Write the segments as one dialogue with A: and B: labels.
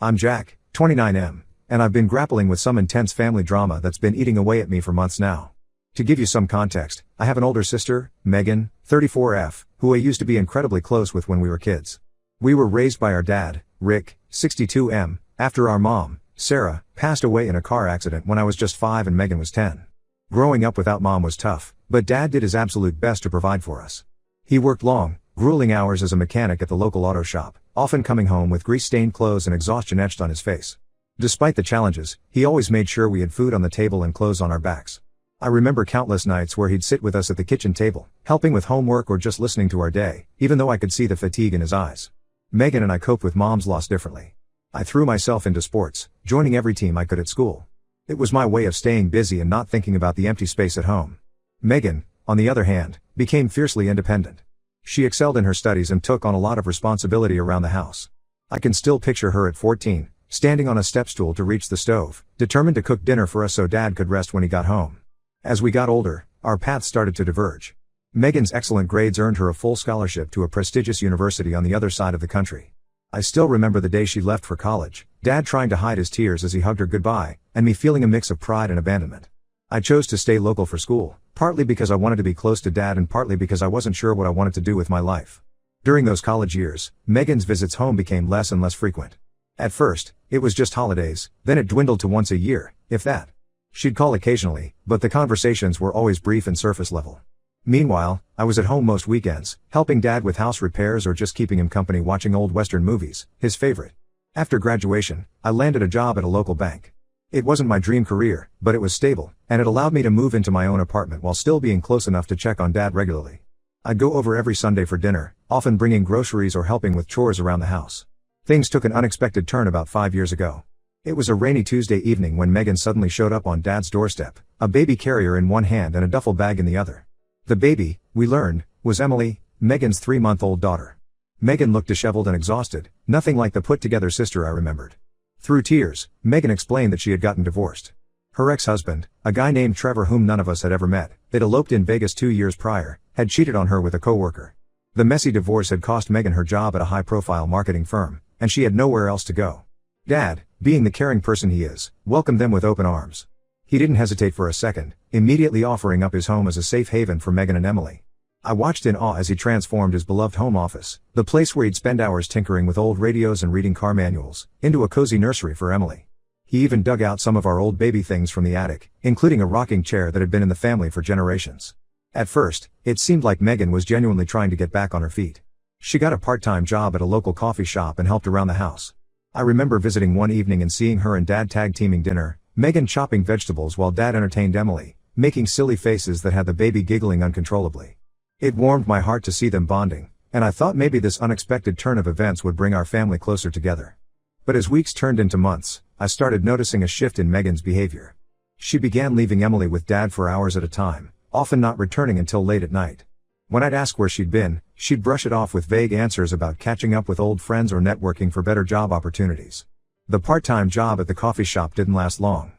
A: I'm Jack, 29M, and I've been grappling with some intense family drama that's been eating away at me for months now. To give you some context, I have an older sister, Megan, 34F, who I used to be incredibly close with when we were kids. We were raised by our dad, Rick, 62M, after our mom, Sarah, passed away in a car accident when I was just 5 and Megan was 10. Growing up without mom was tough, but dad did his absolute best to provide for us. He worked long, grueling hours as a mechanic at the local auto shop, often coming home with grease-stained clothes and exhaustion etched on his face. Despite the challenges, he always made sure we had food on the table and clothes on our backs. I remember countless nights where he'd sit with us at the kitchen table, helping with homework or just listening to our day, even though I could see the fatigue in his eyes. Megan and I coped with mom's loss differently. I threw myself into sports, joining every team I could at school. It was my way of staying busy and not thinking about the empty space at home. Megan, on the other hand, became fiercely independent. She excelled in her studies and took on a lot of responsibility around the house. I can still picture her at 14, standing on a step stool to reach the stove, determined to cook dinner for us so dad could rest when he got home. As we got older, our paths started to diverge. Megan's excellent grades earned her a full scholarship to a prestigious university on the other side of the country. I still remember the day she left for college, dad trying to hide his tears as he hugged her goodbye, and me feeling a mix of pride and abandonment. I chose to stay local for school, partly because I wanted to be close to dad and partly because I wasn't sure what I wanted to do with my life. During those college years, Megan's visits home became less and less frequent. At first, it was just holidays, then it dwindled to once a year, if that. She'd call occasionally, but the conversations were always brief and surface level. Meanwhile, I was at home most weekends, helping dad with house repairs or just keeping him company watching old Western movies, his favorite. After graduation, I landed a job at a local bank. It wasn't my dream career, but it was stable, and it allowed me to move into my own apartment while still being close enough to check on dad regularly. I'd go over every Sunday for dinner, often bringing groceries or helping with chores around the house. Things took an unexpected turn about 5 years ago. It was a rainy Tuesday evening when Megan suddenly showed up on dad's doorstep, a baby carrier in one hand and a duffel bag in the other. The baby, we learned, was Emily, Megan's 3-month-old daughter. Megan looked disheveled and exhausted, nothing like the put-together sister I remembered. Through tears, Megan explained that she had gotten divorced. Her ex-husband, a guy named Trevor whom none of us had ever met, they'd eloped in Vegas 2 years prior, had cheated on her with a coworker. The messy divorce had cost Megan her job at a high-profile marketing firm, and she had nowhere else to go. Dad, being the caring person he is, welcomed them with open arms. He didn't hesitate for a second, immediately offering up his home as a safe haven for Megan and Emily. I watched in awe as he transformed his beloved home office, the place where he'd spend hours tinkering with old radios and reading car manuals, into a cozy nursery for Emily. He even dug out some of our old baby things from the attic, including a rocking chair that had been in the family for generations. At first, it seemed like Megan was genuinely trying to get back on her feet. She got a part-time job at a local coffee shop and helped around the house. I remember visiting one evening and seeing her and dad tag-teaming dinner, Megan chopping vegetables while dad entertained Emily, making silly faces that had the baby giggling uncontrollably. It warmed my heart to see them bonding, and I thought maybe this unexpected turn of events would bring our family closer together. But as weeks turned into months, I started noticing a shift in Megan's behavior. She began leaving Emily with dad for hours at a time, often not returning until late at night. When I'd ask where she'd been, she'd brush it off with vague answers about catching up with old friends or networking for better job opportunities. The part-time job at the coffee shop didn't last long.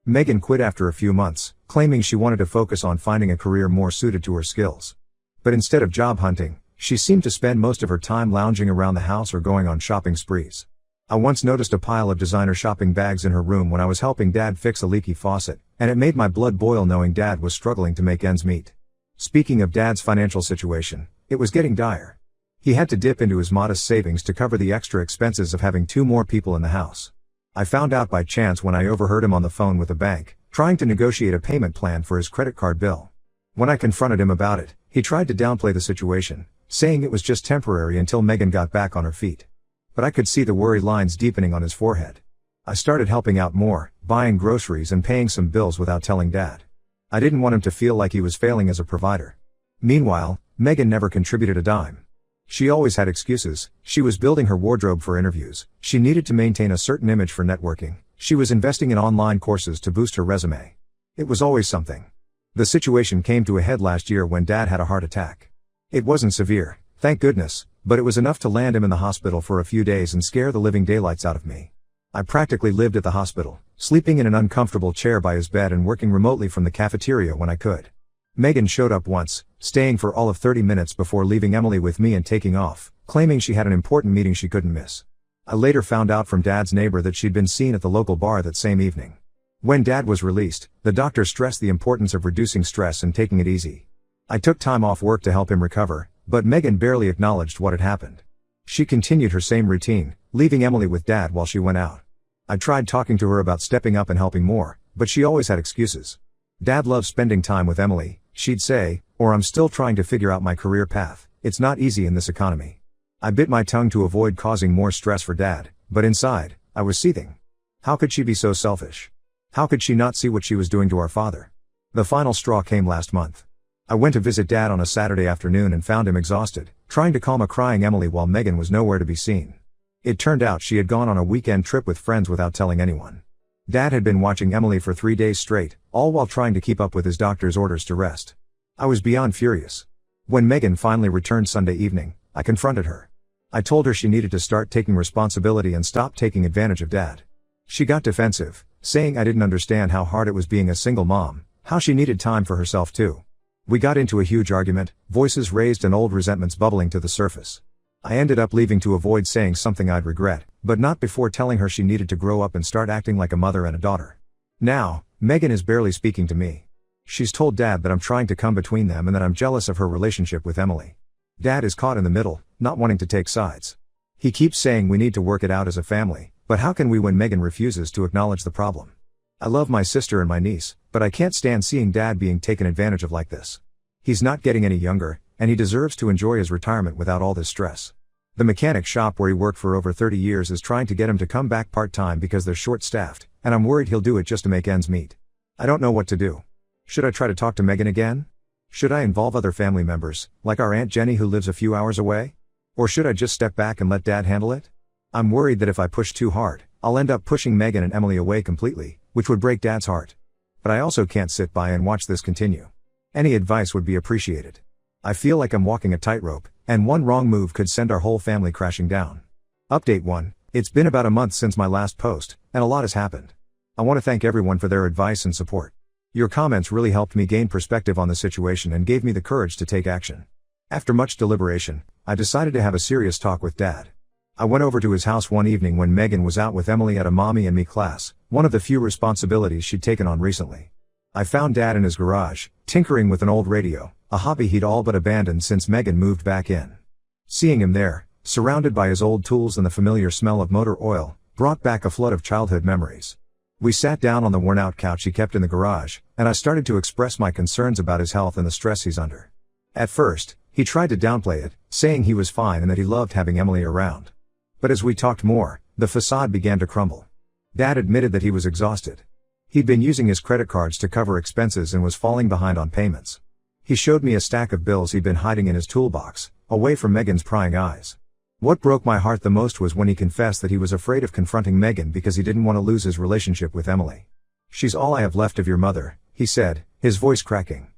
A: Megan quit after a few months, claiming she wanted to focus on finding a career more suited to her skills. But instead of job hunting, she seemed to spend most of her time lounging around the house or going on shopping sprees. I once noticed a pile of designer shopping bags in her room when I was helping dad fix a leaky faucet, and it made my blood boil knowing dad was struggling to make ends meet. Speaking of dad's financial situation, it was getting dire. He had to dip into his modest savings to cover the extra expenses of having 2 more people in the house. I found out by chance when I overheard him on the phone with the bank, trying to negotiate a payment plan for his credit card bill. When I confronted him about it, he tried to downplay the situation, saying it was just temporary until Megan got back on her feet. But I could see the worry lines deepening on his forehead. I started helping out more, buying groceries and paying some bills without telling dad. I didn't want him to feel like he was failing as a provider. Meanwhile, Megan never contributed a dime. She always had excuses. She was building her wardrobe for interviews, she needed to maintain a certain image for networking, she was investing in online courses to boost her resume. It was always something. The situation came to a head last year when dad had a heart attack. It wasn't severe, thank goodness, but it was enough to land him in the hospital for a few days and scare the living daylights out of me. I practically lived at the hospital, sleeping in an uncomfortable chair by his bed and working remotely from the cafeteria when I could. Megan showed up once, staying for all of 30 minutes before leaving Emily with me and taking off, claiming she had an important meeting she couldn't miss. I later found out from Dad's neighbor that she'd been seen at the local bar that same evening. When Dad was released, the doctor stressed the importance of reducing stress and taking it easy. I took time off work to help him recover, but Megan barely acknowledged what had happened. She continued her same routine, leaving Emily with Dad while she went out. I tried talking to her about stepping up and helping more, but she always had excuses. Dad loves spending time with Emily, she'd say, or I'm still trying to figure out my career path. It's not easy in this economy. I bit my tongue to avoid causing more stress for Dad, but inside, I was seething. How could she be so selfish? How could she not see what she was doing to our father? The final straw came last month. I went to visit Dad on a Saturday afternoon and found him exhausted, trying to calm a crying Emily while Megan was nowhere to be seen. It turned out she had gone on a weekend trip with friends without telling anyone. Dad had been watching Emily for 3 days straight, all while trying to keep up with his doctor's orders to rest. I was beyond furious. When Megan finally returned Sunday evening, I confronted her. I told her she needed to start taking responsibility and stop taking advantage of Dad. She got defensive, saying I didn't understand how hard it was being a single mom, how she needed time for herself too. We got into a huge argument, voices raised and old resentments bubbling to the surface. I ended up leaving to avoid saying something I'd regret, but not before telling her she needed to grow up and start acting like a mother and a daughter. Now, Megan is barely speaking to me. She's told Dad that I'm trying to come between them and that I'm jealous of her relationship with Emily. Dad is caught in the middle, not wanting to take sides. He keeps saying we need to work it out as a family, but how can we when Megan refuses to acknowledge the problem? I love my sister and my niece, but I can't stand seeing Dad being taken advantage of like this. He's not getting any younger, and he deserves to enjoy his retirement without all this stress. The mechanic shop where he worked for over 30 years is trying to get him to come back part-time because they're short-staffed, and I'm worried he'll do it just to make ends meet. I don't know what to do. Should I try to talk to Megan again? Should I involve other family members, like our Aunt Jenny who lives a few hours away? Or should I just step back and let Dad handle it? I'm worried that if I push too hard, I'll end up pushing Megan and Emily away completely, which would break Dad's heart. But I also can't sit by and watch this continue. Any advice would be appreciated. I feel like I'm walking a tightrope, and one wrong move could send our whole family crashing down. Update 1. It's been about a month since my last post, and a lot has happened. I want to thank everyone for their advice and support. Your comments really helped me gain perspective on the situation and gave me the courage to take action. After much deliberation, I decided to have a serious talk with Dad. I went over to his house one evening when Megan was out with Emily at a Mommy and Me class, one of the few responsibilities she'd taken on recently. I found Dad in his garage, tinkering with an old radio, a hobby he'd all but abandoned since Megan moved back in. Seeing him there, surrounded by his old tools and the familiar smell of motor oil, brought back a flood of childhood memories. We sat down on the worn-out couch he kept in the garage, and I started to express my concerns about his health and the stress he's under. At first, he tried to downplay it, saying he was fine and that he loved having Emily around. But as we talked more, the facade began to crumble. Dad admitted that he was exhausted. He'd been using his credit cards to cover expenses and was falling behind on payments. He showed me a stack of bills he'd been hiding in his toolbox, away from Megan's prying eyes. What broke my heart the most was when he confessed that he was afraid of confronting Megan because he didn't want to lose his relationship with Emily. "She's all I have left of your mother," he said, his voice cracking.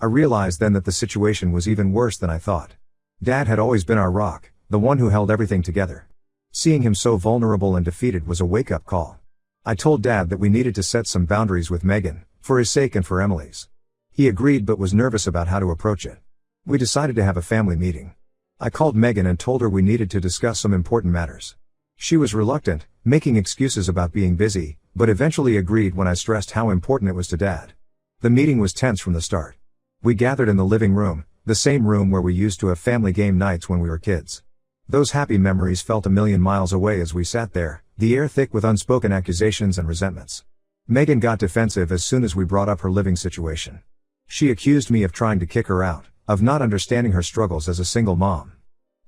A: I realized then that the situation was even worse than I thought. Dad had always been our rock, the one who held everything together. Seeing him so vulnerable and defeated was a wake-up call. I told Dad that we needed to set some boundaries with Megan, for his sake and for Emily's. He agreed but was nervous about how to approach it. We decided to have a family meeting. I called Megan and told her we needed to discuss some important matters. She was reluctant, making excuses about being busy, but eventually agreed when I stressed how important it was to Dad. The meeting was tense from the start. We gathered in the living room, the same room where we used to have family game nights when we were kids. Those happy memories felt a million miles away as we sat there, the air thick with unspoken accusations and resentments. Megan got defensive as soon as we brought up her living situation. She accused me of trying to kick her out, of not understanding her struggles as a single mom.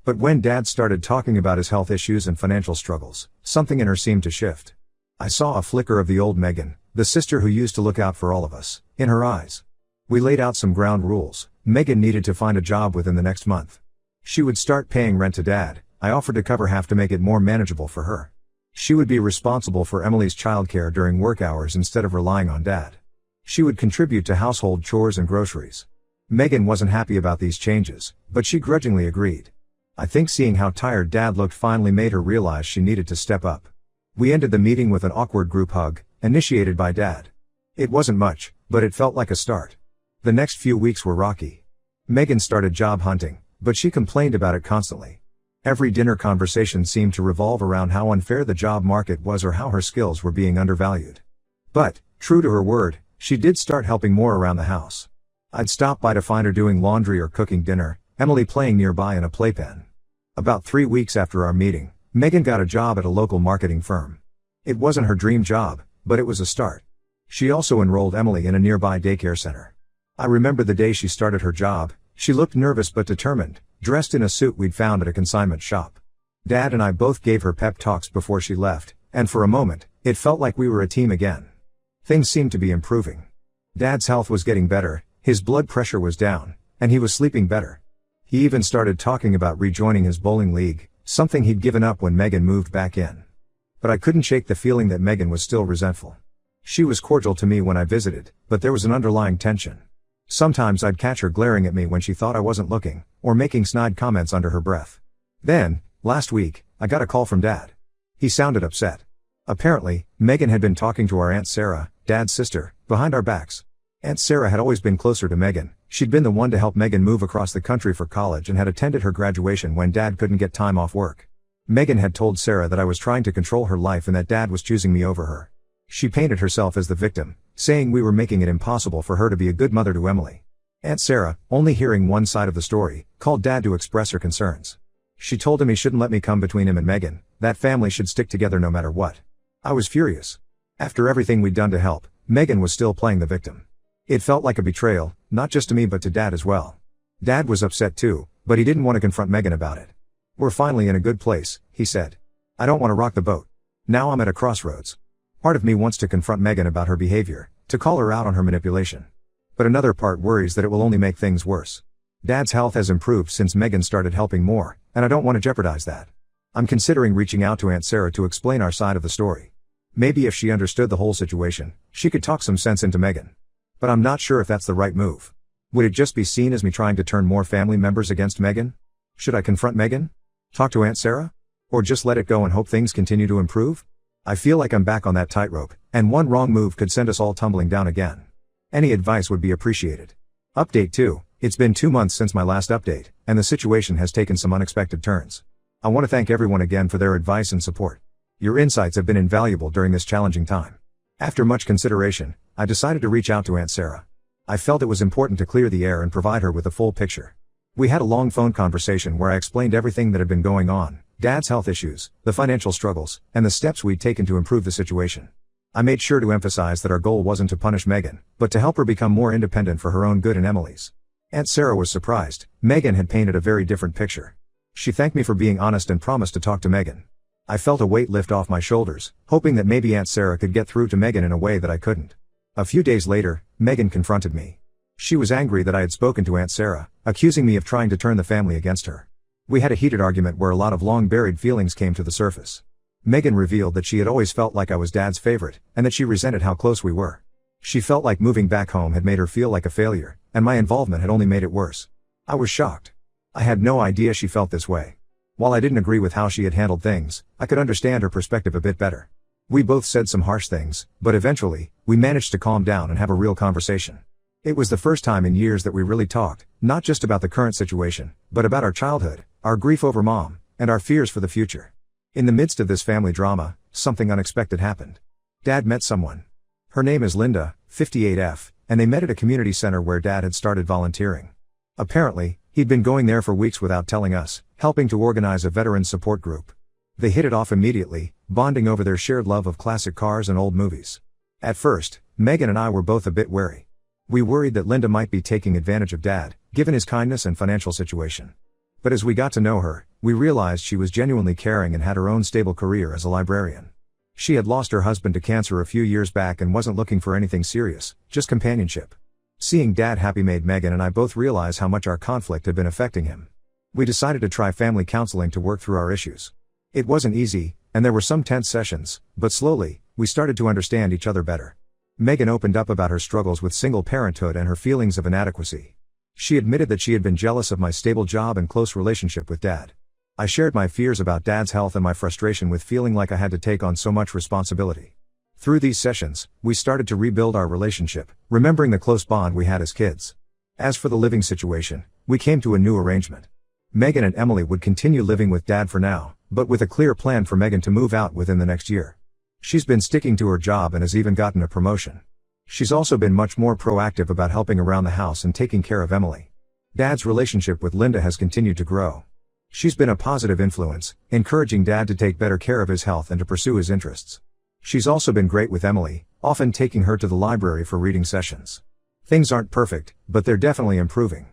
A: But when Dad started talking about his health issues and financial struggles, something in her seemed to shift. I saw a flicker of the old Megan, the sister who used to look out for all of us, in her eyes. We laid out some ground rules. Megan needed to find a job within the next month. She would start paying rent to Dad. I offered to cover half to make it more manageable for her. She would be responsible for Emily's childcare during work hours instead of relying on Dad. She would contribute to household chores and groceries. Megan wasn't happy about these changes, but she grudgingly agreed. I think seeing how tired Dad looked finally made her realize she needed to step up. We ended the meeting with an awkward group hug, initiated by Dad. It wasn't much, but it felt like a start. The next few weeks were rocky. Megan started job hunting, but she complained about it constantly. Every dinner conversation seemed to revolve around how unfair the job market was or how her skills were being undervalued. But, true to her word, she did start helping more around the house. I'd stop by to find her doing laundry or cooking dinner, Emily playing nearby in a playpen. About 3 weeks after our meeting, Megan got a job at a local marketing firm. It wasn't her dream job, but it was a start. She also enrolled Emily in a nearby daycare center. I remember the day she started her job. She looked nervous but determined, dressed in a suit we'd found at a consignment shop. Dad and I both gave her pep talks before she left, and for a moment, it felt like we were a team again. Things seemed to be improving. Dad's health was getting better, his blood pressure was down, and he was sleeping better. He even started talking about rejoining his bowling league, something he'd given up when Megan moved back in. But I couldn't shake the feeling that Megan was still resentful. She was cordial to me when I visited, but there was an underlying tension. Sometimes I'd catch her glaring at me when she thought I wasn't looking, or making snide comments under her breath. Then, last week, I got a call from Dad. He sounded upset. Apparently, Megan had been talking to our Aunt Sarah, Dad's sister, behind our backs. Aunt Sarah had always been closer to Megan. She'd been the one to help Megan move across the country for college and had attended her graduation when Dad couldn't get time off work. Megan had told Sarah that I was trying to control her life and that Dad was choosing me over her. She painted herself as the victim, saying we were making it impossible for her to be a good mother to Emily. Aunt Sarah, only hearing one side of the story, called Dad to express her concerns. She told him he shouldn't let me come between him and Megan, that family should stick together no matter what. I was furious. After everything we'd done to help, Megan was still playing the victim. It felt like a betrayal, not just to me but to Dad as well. Dad was upset too, but he didn't want to confront Megan about it. "We're finally in a good place," he said. "I don't want to rock the boat. Now I'm at a crossroads. Part of me wants to confront Megan about her behavior, to call her out on her manipulation. But another part worries that it will only make things worse. Dad's health has improved since Megan started helping more, and I don't want to jeopardize that. I'm considering reaching out to Aunt Sarah to explain our side of the story. Maybe if she understood the whole situation, she could talk some sense into Megan. But I'm not sure if that's the right move. Would it just be seen as me trying to turn more family members against Megan? Should I confront Megan? Talk to Aunt Sarah? Or just let it go and hope things continue to improve? I feel like I'm back on that tightrope, and one wrong move could send us all tumbling down again. Any advice would be appreciated. Update 2. It's been 2 months since my last update, and the situation has taken some unexpected turns. I want to thank everyone again for their advice and support. Your insights have been invaluable during this challenging time. After much consideration, I decided to reach out to Aunt Sarah. I felt it was important to clear the air and provide her with a full picture. We had a long phone conversation where I explained everything that had been going on, Dad's health issues, the financial struggles, and the steps we'd taken to improve the situation. I made sure to emphasize that our goal wasn't to punish Megan, but to help her become more independent for her own good and Emily's. Aunt Sarah was surprised. Megan had painted a very different picture. She thanked me for being honest and promised to talk to Megan. I felt a weight lift off my shoulders, hoping that maybe Aunt Sarah could get through to Megan in a way that I couldn't. A few days later, Megan confronted me. She was angry that I had spoken to Aunt Sarah, accusing me of trying to turn the family against her. We had a heated argument where a lot of long-buried feelings came to the surface. Megan revealed that she had always felt like I was Dad's favorite, and that she resented how close we were. She felt like moving back home had made her feel like a failure, and my involvement had only made it worse. I was shocked. I had no idea she felt this way. While I didn't agree with how she had handled things, I could understand her perspective a bit better. We both said some harsh things, but eventually, we managed to calm down and have a real conversation. It was the first time in years that we really talked, not just about the current situation, but about our childhood, our grief over Mom, and our fears for the future. In the midst of this family drama, something unexpected happened. Dad met someone. Her name is Linda, 58F, and they met at a community center where Dad had started volunteering. Apparently, he'd been going there for weeks without telling us, helping to organize a veteran support group. They hit it off immediately, bonding over their shared love of classic cars and old movies. At first, Megan and I were both a bit wary. We worried that Linda might be taking advantage of Dad, given his kindness and financial situation. But as we got to know her, we realized she was genuinely caring and had her own stable career as a librarian. She had lost her husband to cancer a few years back and wasn't looking for anything serious, just companionship. Seeing Dad happy made Megan and I both realize how much our conflict had been affecting him. We decided to try family counseling to work through our issues. It wasn't easy, and there were some tense sessions, but slowly, we started to understand each other better. Megan opened up about her struggles with single parenthood and her feelings of inadequacy. She admitted that she had been jealous of my stable job and close relationship with Dad. I shared my fears about Dad's health and my frustration with feeling like I had to take on so much responsibility. Through these sessions, we started to rebuild our relationship, remembering the close bond we had as kids. As for the living situation, we came to a new arrangement. Megan and Emily would continue living with Dad for now, but with a clear plan for Megan to move out within the next year. She's been sticking to her job and has even gotten a promotion. She's also been much more proactive about helping around the house and taking care of Emily. Dad's relationship with Linda has continued to grow. She's been a positive influence, encouraging Dad to take better care of his health and to pursue his interests. She's also been great with Emily, often taking her to the library for reading sessions. Things aren't perfect, but they're definitely improving.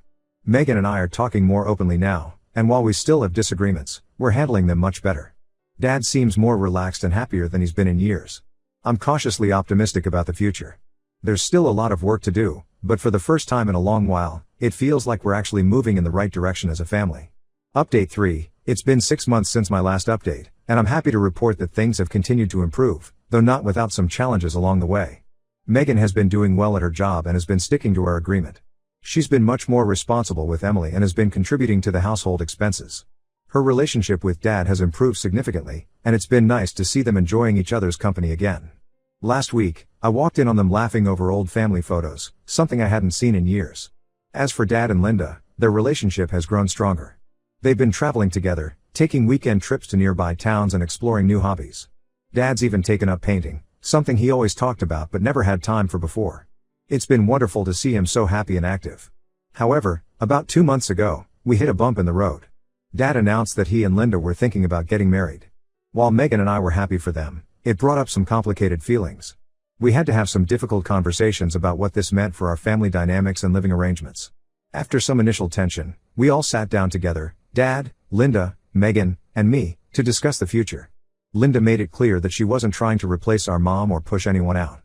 A: Megan and I are talking more openly now, and while we still have disagreements, we're handling them much better. Dad seems more relaxed and happier than he's been in years. I'm cautiously optimistic about the future. There's still a lot of work to do, but for the first time in a long while, it feels like we're actually moving in the right direction as a family. Update 3, it's been 6 months since my last update, and I'm happy to report that things have continued to improve, though not without some challenges along the way. Megan has been doing well at her job and has been sticking to our agreement. She's been much more responsible with Emily and has been contributing to the household expenses. Her relationship with Dad has improved significantly, and it's been nice to see them enjoying each other's company again. Last week, I walked in on them laughing over old family photos, something I hadn't seen in years. As for Dad and Linda, their relationship has grown stronger. They've been traveling together, taking weekend trips to nearby towns and exploring new hobbies. Dad's even taken up painting, something he always talked about but never had time for before. It's been wonderful to see him so happy and active. However, about 2 months ago, we hit a bump in the road. Dad announced that he and Linda were thinking about getting married. While Megan and I were happy for them, it brought up some complicated feelings. We had to have some difficult conversations about what this meant for our family dynamics and living arrangements. After some initial tension, we all sat down together, Dad, Linda, Megan, and me, to discuss the future. Linda made it clear that she wasn't trying to replace our mom or push anyone out.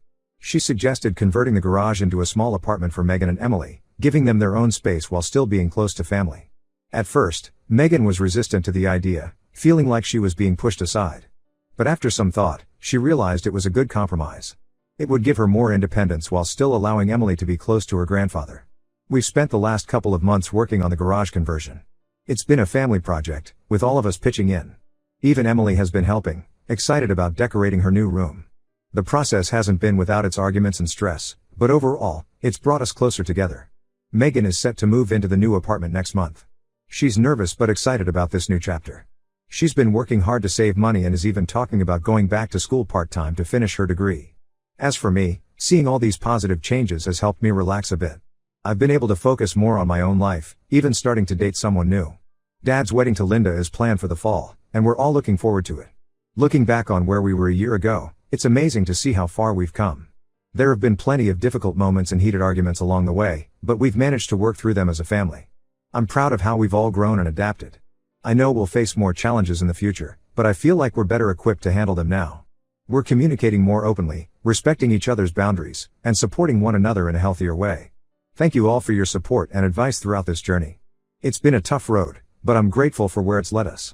A: She suggested converting the garage into a small apartment for Megan and Emily, giving them their own space while still being close to family. At first, Megan was resistant to the idea, feeling like she was being pushed aside. But after some thought, she realized it was a good compromise. It would give her more independence while still allowing Emily to be close to her grandfather. We've spent the last couple of months working on the garage conversion. It's been a family project, with all of us pitching in. Even Emily has been helping, excited about decorating her new room. The process hasn't been without its arguments and stress, but overall, it's brought us closer together. Megan is set to move into the new apartment next month. She's nervous but excited about this new chapter. She's been working hard to save money and is even talking about going back to school part-time to finish her degree. As for me, seeing all these positive changes has helped me relax a bit. I've been able to focus more on my own life, even starting to date someone new. Dad's wedding to Linda is planned for the fall, and we're all looking forward to it. Looking back on where we were a year ago, it's amazing to see how far we've come. There have been plenty of difficult moments and heated arguments along the way, but we've managed to work through them as a family. I'm proud of how we've all grown and adapted. I know we'll face more challenges in the future, but I feel like we're better equipped to handle them now. We're communicating more openly, respecting each other's boundaries, and supporting one another in a healthier way. Thank you all for your support and advice throughout this journey. It's been a tough road, but I'm grateful for where it's led us.